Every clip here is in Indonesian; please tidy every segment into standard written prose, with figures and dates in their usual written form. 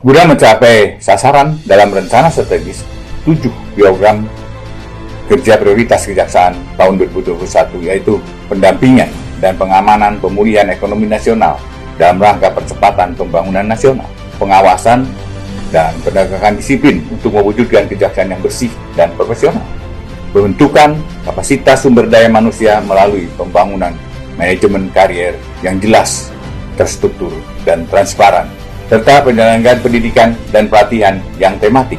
Guna mencapai sasaran dalam rencana strategis 7 program kerja prioritas kejaksaan tahun 2021, yaitu pendampingan dan pengamanan pemulihan ekonomi nasional dalam rangka percepatan pembangunan nasional, pengawasan dan penegakan disiplin untuk mewujudkan kejaksaan yang bersih dan profesional, pembentukan kapasitas sumber daya manusia melalui pembangunan manajemen karier yang jelas, terstruktur, dan transparan, serta penyelenggaraan pendidikan dan pelatihan yang tematik,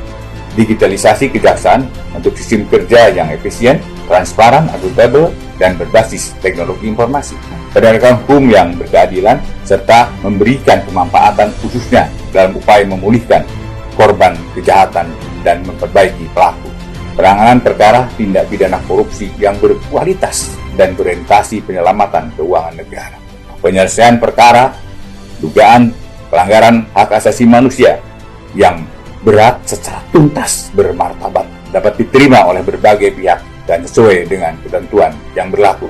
digitalisasi kejaksaan untuk sistem kerja yang efisien, transparan, akuntabel, dan berbasis teknologi informasi, penegakan hukum yang berkeadilan, serta memberikan kemanfaatan khususnya dalam upaya memulihkan korban kejahatan dan memperbaiki pelaku, penanganan perkara tindak pidana korupsi yang berkualitas dan berorientasi penyelamatan keuangan negara, penyelesaian perkara dugaan pelanggaran hak asasi manusia yang berat secara tuntas bermartabat dapat diterima oleh berbagai pihak dan sesuai dengan ketentuan yang berlaku.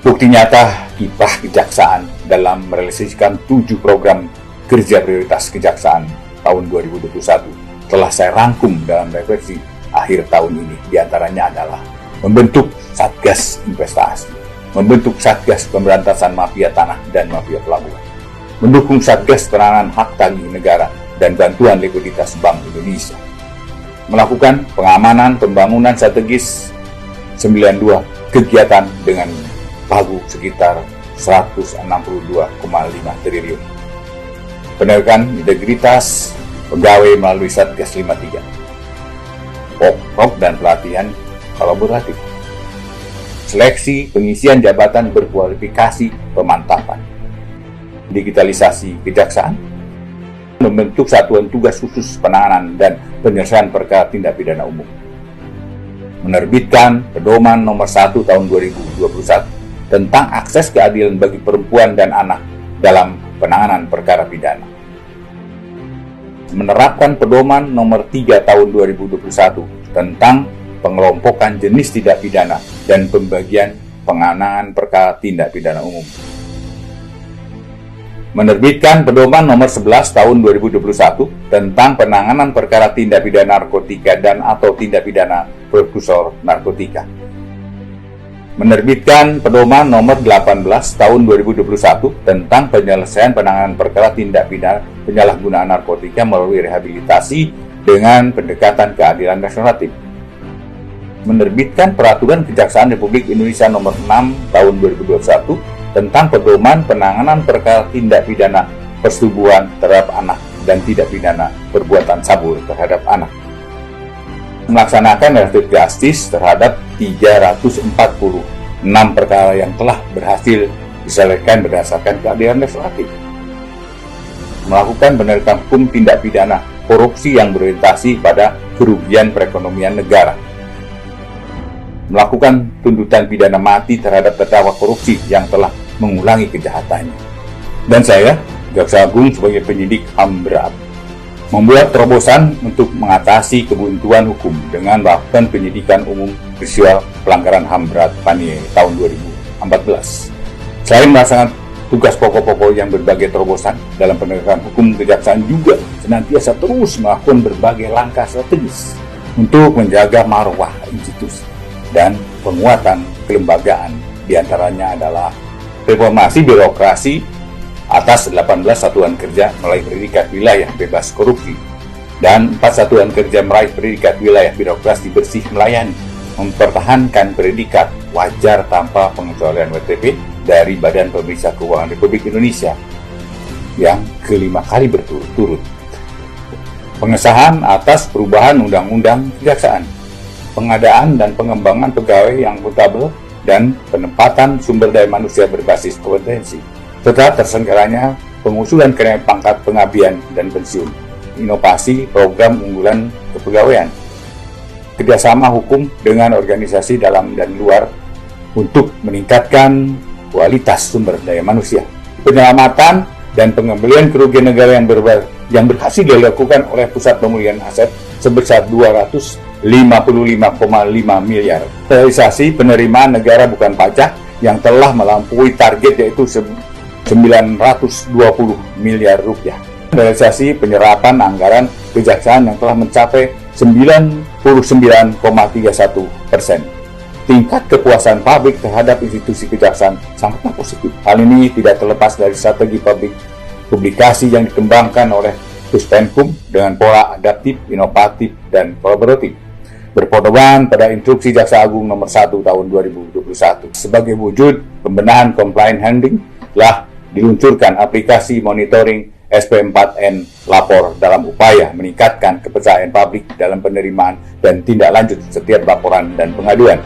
Bukti nyata kiprah kejaksaan dalam merealisasikan 7 program kerja prioritas kejaksaan tahun 2021 telah saya rangkum dalam refleksi akhir tahun ini. Di antaranya adalah membentuk Satgas Investasi, membentuk Satgas Pemberantasan Mafia Tanah dan Mafia Pelabuhan, mendukung Satgas Penanganan Hak Tagih Negara dan Bantuan Likuiditas Bank Indonesia, melakukan pengamanan pembangunan strategis 92 kegiatan dengan pagu sekitar 162,5 triliun, penegakan integritas pegawai melalui Satgas 53, pokok dan pelatihan kolaboratif, seleksi pengisian jabatan berkualifikasi pemantapan, digitalisasi kejaksaan, membentuk satuan tugas khusus penanganan dan penyelesaian perkara tindak pidana umum, menerbitkan pedoman nomor 1 tahun 2021 tentang akses keadilan bagi perempuan dan anak dalam penanganan perkara pidana, menerapkan pedoman nomor 3 tahun 2021 tentang pengelompokan jenis tindak pidana dan pembagian penanganan perkara tindak pidana umum, menerbitkan pedoman nomor 11 tahun 2021 tentang penanganan perkara tindak pidana narkotika dan atau tindak pidana prekursor narkotika, menerbitkan pedoman nomor 18 tahun 2021 tentang penyelesaian penanganan perkara tindak pidana penyalahgunaan narkotika melalui rehabilitasi dengan pendekatan keadilan restoratif, menerbitkan peraturan Kejaksaan Republik Indonesia nomor 6 tahun 2021 tentang pedoman penanganan perkara tindak pidana persetubuhan terhadap anak dan tindak pidana perbuatan cabul terhadap anak, melaksanakan restoratif justice terhadap 346 perkara yang telah berhasil diselesaikan berdasarkan keadilan restoratif, melakukan penegakan hukum tindak pidana korupsi yang berorientasi pada kerugian perekonomian negara, melakukan tuntutan pidana mati terhadap terdakwa korupsi yang telah mengulangi kejahatannya. Dan saya, Jaksa Agung sebagai penyidik HAM berat, membuat terobosan untuk mengatasi kebuntuan hukum dengan melakukan penyidikan umum peristiwa pelanggaran HAM berat Paniai tahun 2014. Selain melaksanakan tugas pokok-pokok yang berbagai terobosan dalam penegakan hukum, kejaksaan juga senantiasa terus melakukan berbagai langkah strategis untuk menjaga marwah institusi dan penguatan kelembagaan. Di antaranya adalah reformasi birokrasi atas 18 satuan kerja meraih predikat wilayah bebas korupsi dan 4 satuan kerja meraih predikat wilayah birokrasi bersih melayani, mempertahankan predikat wajar tanpa pengecualian WTP dari Badan Pemeriksa Keuangan Republik Indonesia yang kelima kali berturut-turut, pengesahan atas perubahan Undang-Undang Kejaksaan, pengadaan dan pengembangan pegawai yang akuntabel dan penempatan sumber daya manusia berbasis kompetensi, serta terselenggaranya pengusulan kenaikan pangkat pengabdian dan pensiun, inovasi program unggulan kepegawaian, kerjasama hukum dengan organisasi dalam dan luar untuk meningkatkan kualitas sumber daya manusia, penyelamatan dan pengembalian kerugian negara yang berhasil dilakukan oleh Pusat Pemulihan Aset sebesar 255,5 miliar. Realisasi penerimaan negara bukan pajak yang telah melampaui target yaitu 920 miliar rupiah. realisasi penyerapan anggaran kejaksaan yang telah mencapai 99,31%. Tingkat kepuasan publik terhadap institusi kejaksaan sangatlah positif. Hal ini tidak terlepas dari strategi publikasi yang dikembangkan oleh Puspenkum dengan pola adaptif, inovatif, dan kolaboratif, berpedoman pada Instruksi Jaksa Agung Nomor 1 Tahun 2021. Sebagai wujud pembenahan compliance handling, telah diluncurkan aplikasi monitoring SP4N Lapor dalam upaya meningkatkan kepercayaan publik dalam penerimaan dan tindak lanjut setiap laporan dan pengaduan.